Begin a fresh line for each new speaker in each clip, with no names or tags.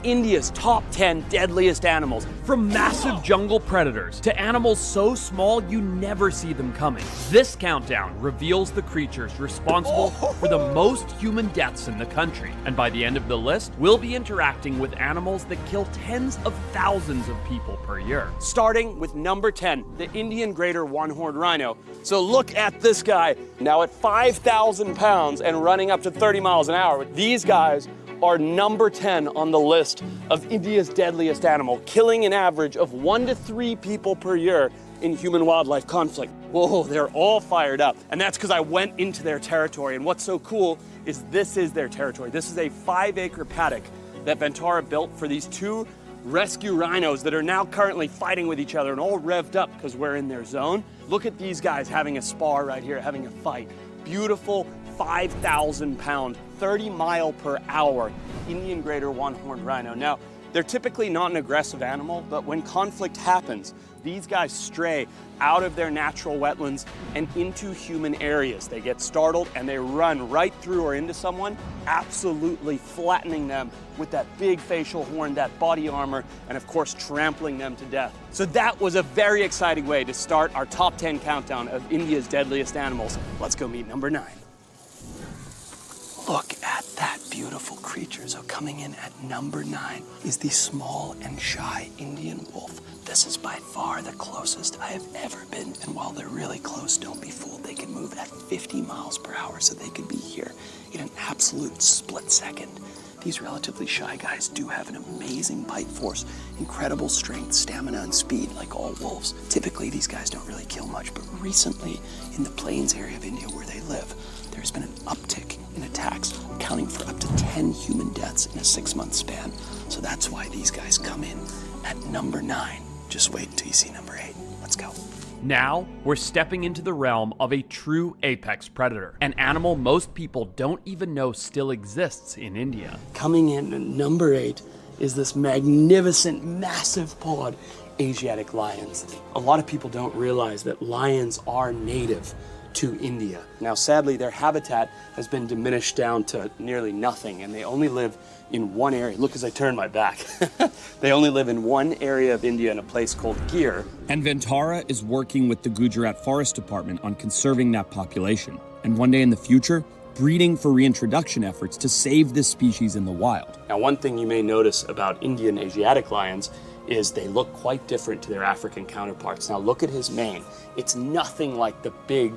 India's top 10 deadliest animals.
From massive jungle predators to animals so small you never see them coming. This countdown reveals the creatures responsible for the most human deaths in the country. And by the end of the list, we'll be interacting with animals that kill tens of thousands of people per year.
Starting with number 10, the Indian greater one-horned rhino. So look at this guy, now at 5,000 pounds and running up to 30 miles an hour. These guys are number 10 on the list of India's deadliest animal, killing an average of 1 to 3 people per year in human-wildlife conflict. Whoa, they're all fired up. And that's because I went into their territory. And what's so cool is this is their territory. This is a 5-acre paddock that Ventara built for these 2 rescue rhinos that are now currently fighting with each other and all revved up because we're in their zone. Look at these guys having a spar right here, having a fight. Beautiful 5,000 pound, 30 mile per hour Indian greater one-horned rhino. Now, they're typically not an aggressive animal, but when conflict happens, these guys stray out of their natural wetlands and into human areas. They get startled and they run right through or into someone, absolutely flattening them with that big facial horn, that body armor, and of course trampling them to death. So that was a very exciting way to start our top 10 countdown of India's deadliest animals. Let's go meet number 9. Look at that beautiful creature. So coming in at number 9 is the small and shy Indian wolf. This is by far the closest I have ever been. And while they're really close, don't be fooled. They can move at 50 miles per hour, so they could be here in an absolute split second. These relatively shy guys do have an amazing bite force, incredible strength, stamina, and speed like all wolves. Typically, these guys don't really kill much, but recently in the plains area of India where they live, there's been an uptick in attacks, accounting for up to 10 human deaths in a 6-month span. So that's why these guys come in at number 9. Just wait until you see number 8. Let's go.
Now, we're stepping into the realm of a true apex predator, an animal most people don't even know still exists in India.
Coming in at number 8 is this magnificent, massive pawed Asiatic lions. A lot of people don't realize that lions are native to India. Now, sadly, their habitat has been diminished down to nearly nothing, and they only live in one area. Look as I turn my back. They only live in one area of India in a place called Gir.
And Ventara is working with the Gujarat Forest Department on conserving that population. And one day in the future, breeding for reintroduction efforts to save this species in the wild.
Now, one thing you may notice about Indian Asiatic lions is they look quite different to their African counterparts. Now, look at his mane. It's nothing like the big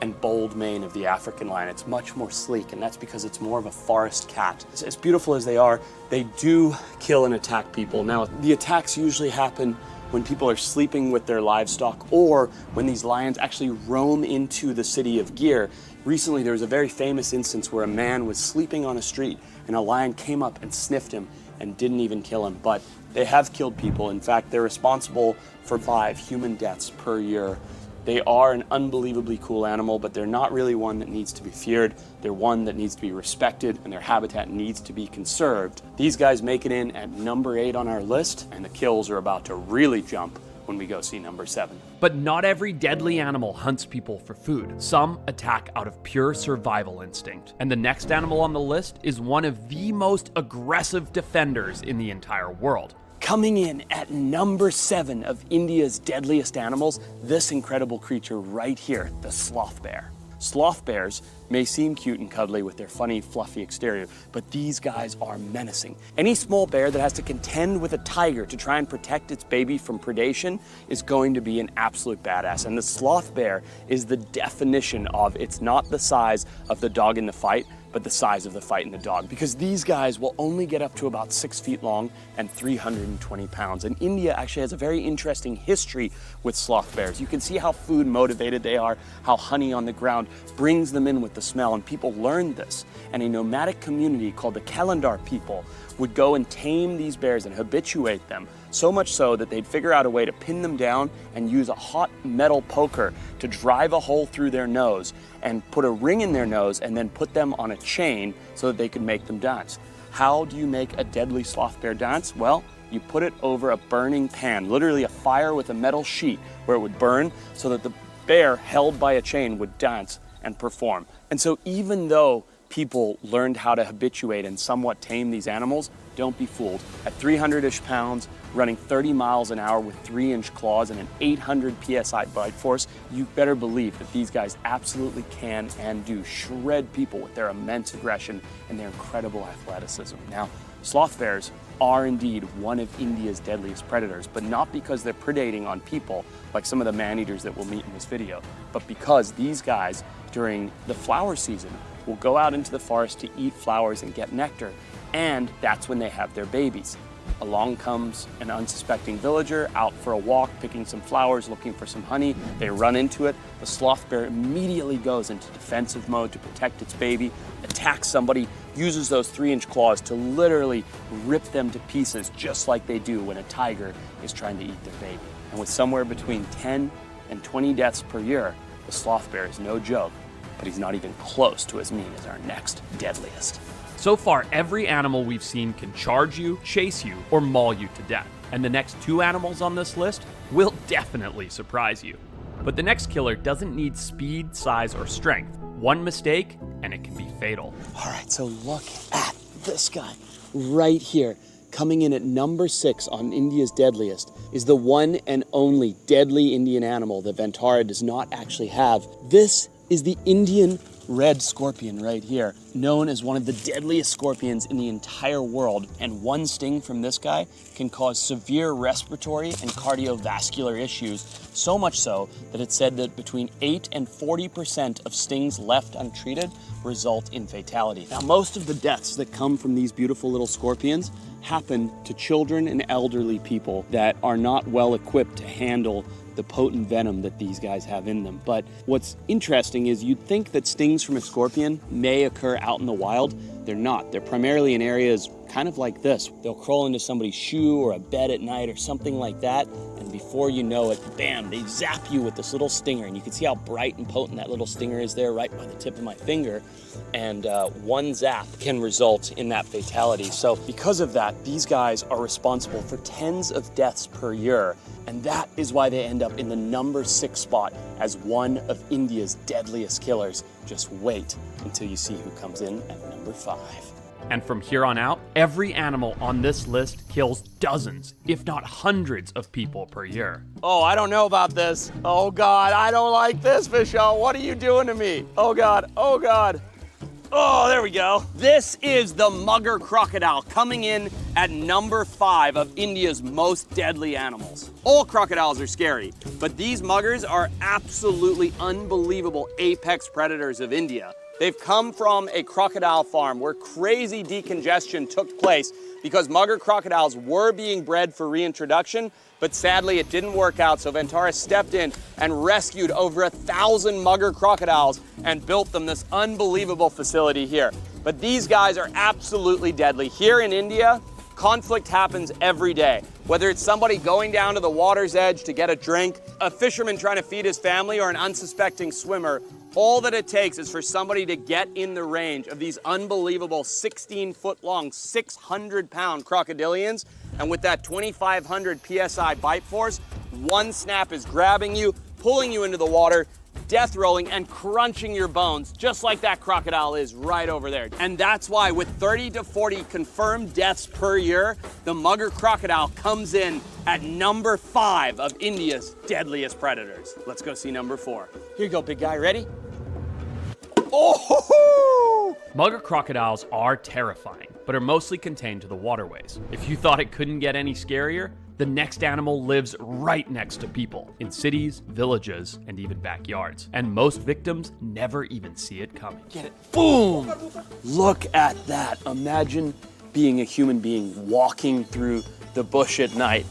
and bold mane of the African lion. It's much more sleek, and that's because it's more of a forest cat. As beautiful as they are, they do kill and attack people. Now, the attacks usually happen when people are sleeping with their livestock or when these lions actually roam into the city of Gir. Recently, there was a very famous instance where a man was sleeping on a street and a lion came up and sniffed him and didn't even kill him. But they have killed people. In fact, they're responsible for 5 human deaths per year. They are an unbelievably cool animal, but they're not really one that needs to be feared. They're one that needs to be respected, and their habitat needs to be conserved. These guys make it in at number 8 on our list, and the kills are about to really jump when we go see number 7.
But not every deadly animal hunts people for food. Some attack out of pure survival instinct. And the next animal on the list is one of the most aggressive defenders in the entire world.
Coming in at number 7 of India's deadliest animals, this incredible creature right here, the sloth bear. Sloth bears may seem cute and cuddly with their funny, fluffy exterior, but these guys are menacing. Any small bear that has to contend with a tiger to try and protect its baby from predation is going to be an absolute badass. And the sloth bear is the definition of it's not the size of the dog in the fight, but the size of the fight in the dog, because these guys will only get up to about 6 feet long and 320 pounds. And India actually has a very interesting history with sloth bears. You can see how food motivated they are, how honey on the ground brings them in with the smell, and people learned this. And a nomadic community called the Kalandar people would go and tame these bears and habituate them, so much so that they'd figure out a way to pin them down and use a hot metal poker to drive a hole through their nose and put a ring in their nose and then put them on a chain so that they could make them dance. How do you make a deadly sloth bear dance? Well, you put it over a burning pan, literally a fire with a metal sheet where it would burn so that the bear held by a chain would dance and perform. And so even though people learned how to habituate and somewhat tame these animals, don't be fooled. At 300-ish pounds, running 30 miles an hour with 3-inch claws and an 800 PSI bite force, you better believe that these guys absolutely can and do shred people with their immense aggression and their incredible athleticism. Now, sloth bears are indeed one of India's deadliest predators, but not because they're predating on people like some of the man-eaters that we'll meet in this video, but because these guys, during the flower season, will go out into the forest to eat flowers and get nectar, and that's when they have their babies. Along comes an unsuspecting villager out for a walk, picking some flowers, looking for some honey. They run into it. The sloth bear immediately goes into defensive mode to protect its baby, attacks somebody, uses those 3-inch claws to literally rip them to pieces, just like they do when a tiger is trying to eat their baby. And with somewhere between 10 and 20 deaths per year, the sloth bear is no joke, but he's not even close to as mean as our next deadliest.
So far, every animal we've seen can charge you, chase you, or maul you to death. And the next 2 animals on this list will definitely surprise you. But the next killer doesn't need speed, size, or strength. One mistake, and it can be fatal.
All right, so look at this guy right here. Coming in at number 6 on India's deadliest is the one and only deadly Indian animal that Vantara does not actually have. This is the Indian red scorpion right here, known as one of the deadliest scorpions in the entire world. And one sting from this guy can cause severe respiratory and cardiovascular issues, so much so that it's said that between 8 and 40% of stings left untreated result in fatality. Now, most of the deaths that come from these beautiful little scorpions happen to children and elderly people that are not well equipped to handle the potent venom that these guys have in them. But what's interesting is you'd think that stings from a scorpion may occur out in the wild. They're not. They're primarily in areas kind of like this. They'll crawl into somebody's shoe or a bed at night or something like that, and before you know it, bam, they zap you with this little stinger. And you can see how bright and potent that little stinger is there right by the tip of my finger. And one zap can result in that fatality. So because of that, these guys are responsible for tens of deaths per year. And that is why they end up in the number 6 spot as one of India's deadliest killers. Just wait until you see who comes in at number 5.
And from here on out, every animal on this list kills dozens, if not hundreds of people per year.
Oh, I don't know about this. Oh God, I don't like this, Vishal. What are you doing to me? Oh God, oh God. Oh, there we go. This is the mugger crocodile, coming in at number 5 of India's most deadly animals. All crocodiles are scary, but these muggers are absolutely unbelievable apex predators of India. They've come from a crocodile farm where crazy decongestion took place because mugger crocodiles were being bred for reintroduction, but sadly it didn't work out, so Vantara stepped in and rescued over 1,000 mugger crocodiles and built them this unbelievable facility here. But these guys are absolutely deadly. Here in India, conflict happens every day. Whether it's somebody going down to the water's edge to get a drink, a fisherman trying to feed his family, or an unsuspecting swimmer, all that it takes is for somebody to get in the range of these unbelievable 16-foot-long, 600-pound crocodilians, and with that 2,500 PSI bite force, one snap is grabbing you, pulling you into the water, death rolling and crunching your bones, just like that crocodile is right over there. And that's why with 30 to 40 confirmed deaths per year, the mugger crocodile comes in at number 5 of India's deadliest predators. Let's go see number 4. Here you go, big guy, ready? Oh!
Mugger crocodiles are terrifying, but are mostly contained to the waterways. If you thought it couldn't get any scarier, the next animal lives right next to people, in cities, villages, and even backyards. And most victims never even see it coming.
Get it. Boom! Look at that. Imagine being a human being walking through the bush at night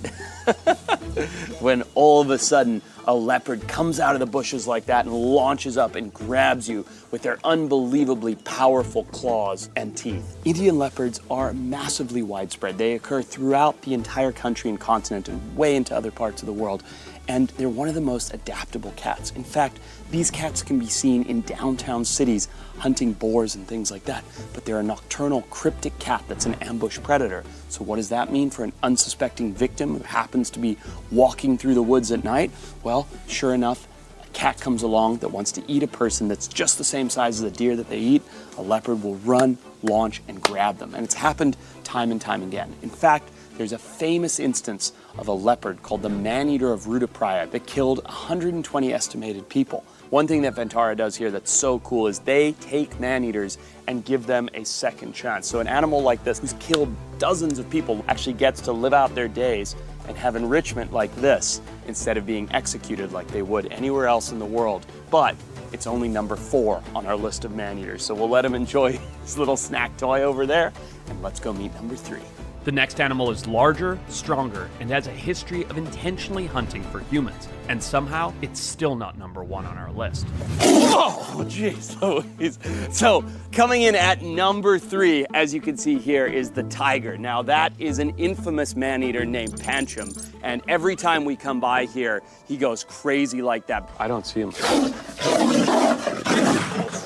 when all of a sudden a leopard comes out of the bushes like that and launches up and grabs you with their unbelievably powerful claws and teeth. Indian leopards are massively widespread. They occur throughout the entire country and continent and way into other parts of the world. And they're one of the most adaptable cats. In fact, these cats can be seen in downtown cities hunting boars and things like that. But they're a nocturnal cryptic cat that's an ambush predator. So what does that mean for an unsuspecting victim who happens to be walking through the woods at night? Well, sure enough, cat comes along that wants to eat a person that's just the same size as the deer that they eat, a leopard will run, launch, and grab them. And it's happened time and time again. In fact, there's a famous instance of a leopard called the man-eater of Rudrapraya that killed 120 estimated people. One thing that Ventara does here that's so cool is they take man-eaters and give them a second chance. So an animal like this, who's killed dozens of people, actually gets to live out their days and have enrichment like this instead of being executed like they would anywhere else in the world. But it's only number 4 on our list of man-eaters. So we'll let him enjoy his little snack toy over there, and let's go meet number 3.
The next animal is larger, stronger, and has a history of intentionally hunting for humans. And somehow, it's still not number 1 on our list.
Oh, jeez Louise. So, coming in at number 3, as you can see here, is the tiger. Now, that is an infamous man-eater named Pancham. And every time we come by here, he goes crazy like that. I don't see him.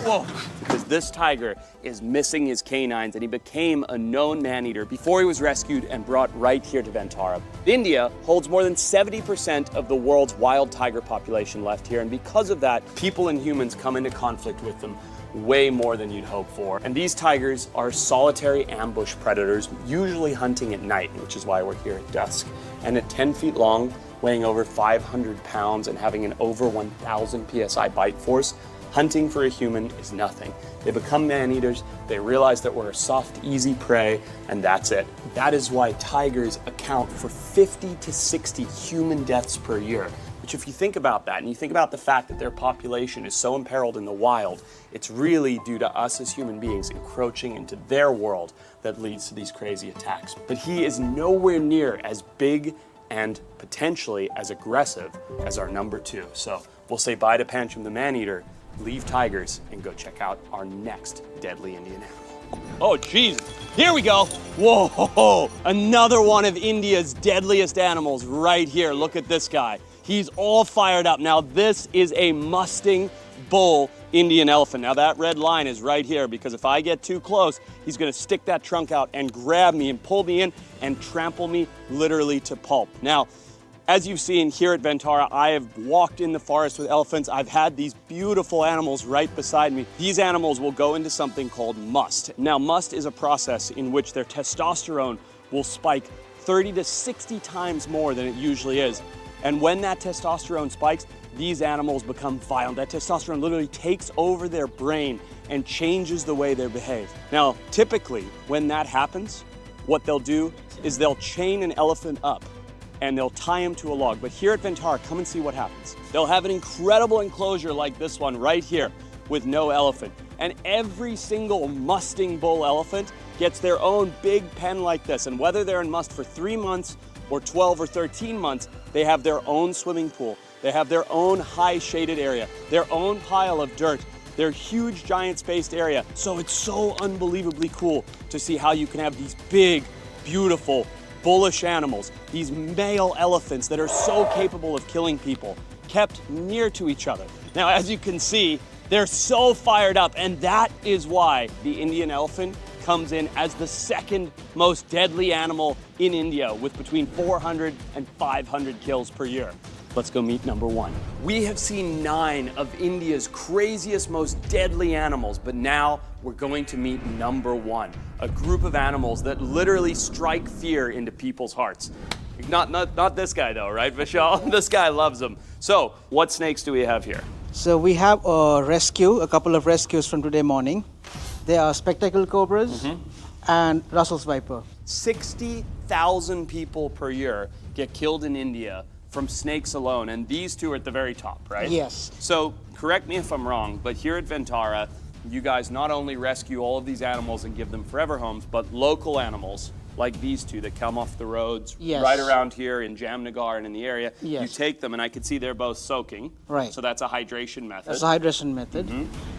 Whoa. Because this tiger is missing his canines, and he became a known man-eater before he was rescued and brought right here to Ventara. India holds more than 70% of the world's wild tiger population left here, and because of that, people and humans come into conflict with them way more than you'd hope for. And these tigers are solitary ambush predators, usually hunting at night, which is why we're here at dusk. And at 10 feet long, weighing over 500 pounds and having an over 1,000 PSI bite force, hunting for a human is nothing. They become man-eaters, they realize that we're a soft, easy prey, and that's it. That is why tigers account for 50 to 60 human deaths per year, which if you think about that, and you think about the fact that their population is so imperiled in the wild, it's really due to us as human beings encroaching into their world that leads to these crazy attacks. But he is nowhere near as big and potentially as aggressive as our number 2. So we'll say bye to Pancham the man-eater, leave tigers, and go check out our next deadly Indian animal. Oh, jeez. Here we go. Whoa, another one of India's deadliest animals right here. Look at this guy. He's all fired up. Now, this is a musting bull Indian elephant. Now, that red line is right here because if I get too close, he's going to stick that trunk out and grab me and pull me in and trample me literally to pulp. Now, as you've seen here at Ventara, I have walked in the forest with elephants. I've had these beautiful animals right beside me. These animals will go into something called must. Now, must is a process in which their testosterone will spike 30 to 60 times more than it usually is. And when that testosterone spikes, these animals become violent. That testosterone literally takes over their brain and changes the way they behave. Now, typically, when that happens, what they'll do is they'll chain an elephant up and they'll tie him to a log. But here at Ventara, come and see what happens. They'll have an incredible enclosure like this one right here with no elephant. And every single musting bull elephant gets their own big pen like this. And whether they're in must for 3 months or 12 or 13 months, they have their own swimming pool. They have their own high shaded area, their own pile of dirt, their huge giant spaced area. So it's so unbelievably cool to see how you can have these big, beautiful, bullish animals, these male elephants that are so capable of killing people, kept near to each other. Now, as you can see, they're so fired up, and that is why the Indian elephant comes in as the second most deadly animal in India with between 400 and 500 kills per year. Let's go meet number 1. We have seen 9 of India's craziest, most deadly animals, but now we're going to meet number 1, a group of animals that literally strike fear into people's hearts. Not this guy though, right, Vishal? This guy loves them. So, what snakes do we have here?
So we have a couple of rescues from today morning. They are spectacled cobras and Russell's viper.
60,000 people per year get killed in India from snakes alone, and these 2 are at the very top, right?
Yes.
So, correct me if I'm wrong, but here at Ventara, you guys not only rescue all of these animals and give them forever homes, but local animals like these 2 that come off the roads right around here in Jamnagar and in the area.
Yes.
You take them, and I can see they're both soaking.
Right.
So that's a hydration method.
That's a hydration method.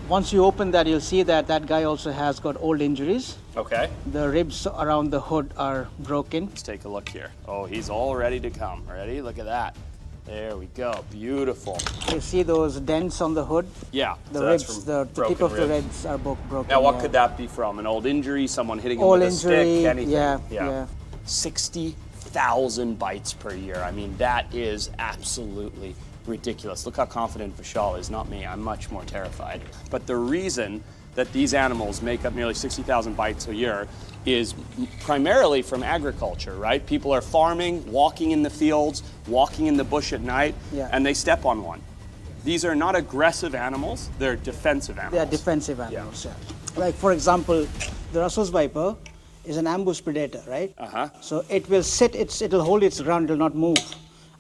Once you open that, you'll see that that guy also has got old injuries.
Okay.
The ribs around the hood are broken.
Let's take a look here. Oh, he's all ready to come. Ready? Look at that. There we go. Beautiful.
You see those dents on the hood?
Yeah.
The
so
ribs, the tip of the ribs are both broken.
Now, what could that be from? An old injury, someone hitting him
old
with a
injury,
stick, anything?
Yeah.
60,000 bites per year. I mean, that is absolutely ridiculous. Look how confident Vishal is, not me. I'm much more terrified. But the reason that these animals make up nearly 60,000 bites a year is primarily from agriculture, right? People are farming, walking in the fields, walking in the bush at night, and they step on one. These are not aggressive animals, they're defensive animals.
They are defensive animals, yeah. Like, for example, the Russell's viper is an ambush predator, right? So it will it'll hold its ground, it will not move,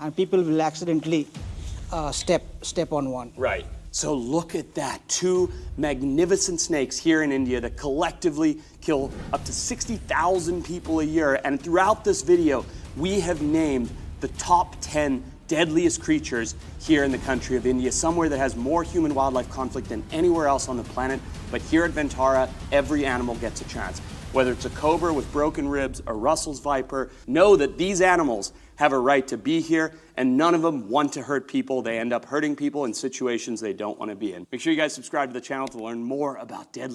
and people will accidentally step on one.
Right. So look at that, 2 magnificent snakes here in India that collectively kill up to 60,000 people a year. And throughout this video, we have named the top 10 deadliest creatures here in the country of India, somewhere that has more human-wildlife conflict than anywhere else on the planet. But here at Ventara, every animal gets a chance. Whether it's a cobra with broken ribs, a Russell's viper, know that these animals have a right to be here, and none of them want to hurt people. They end up hurting people in situations they don't want to be in. Make sure you guys subscribe to the channel to learn more about deadly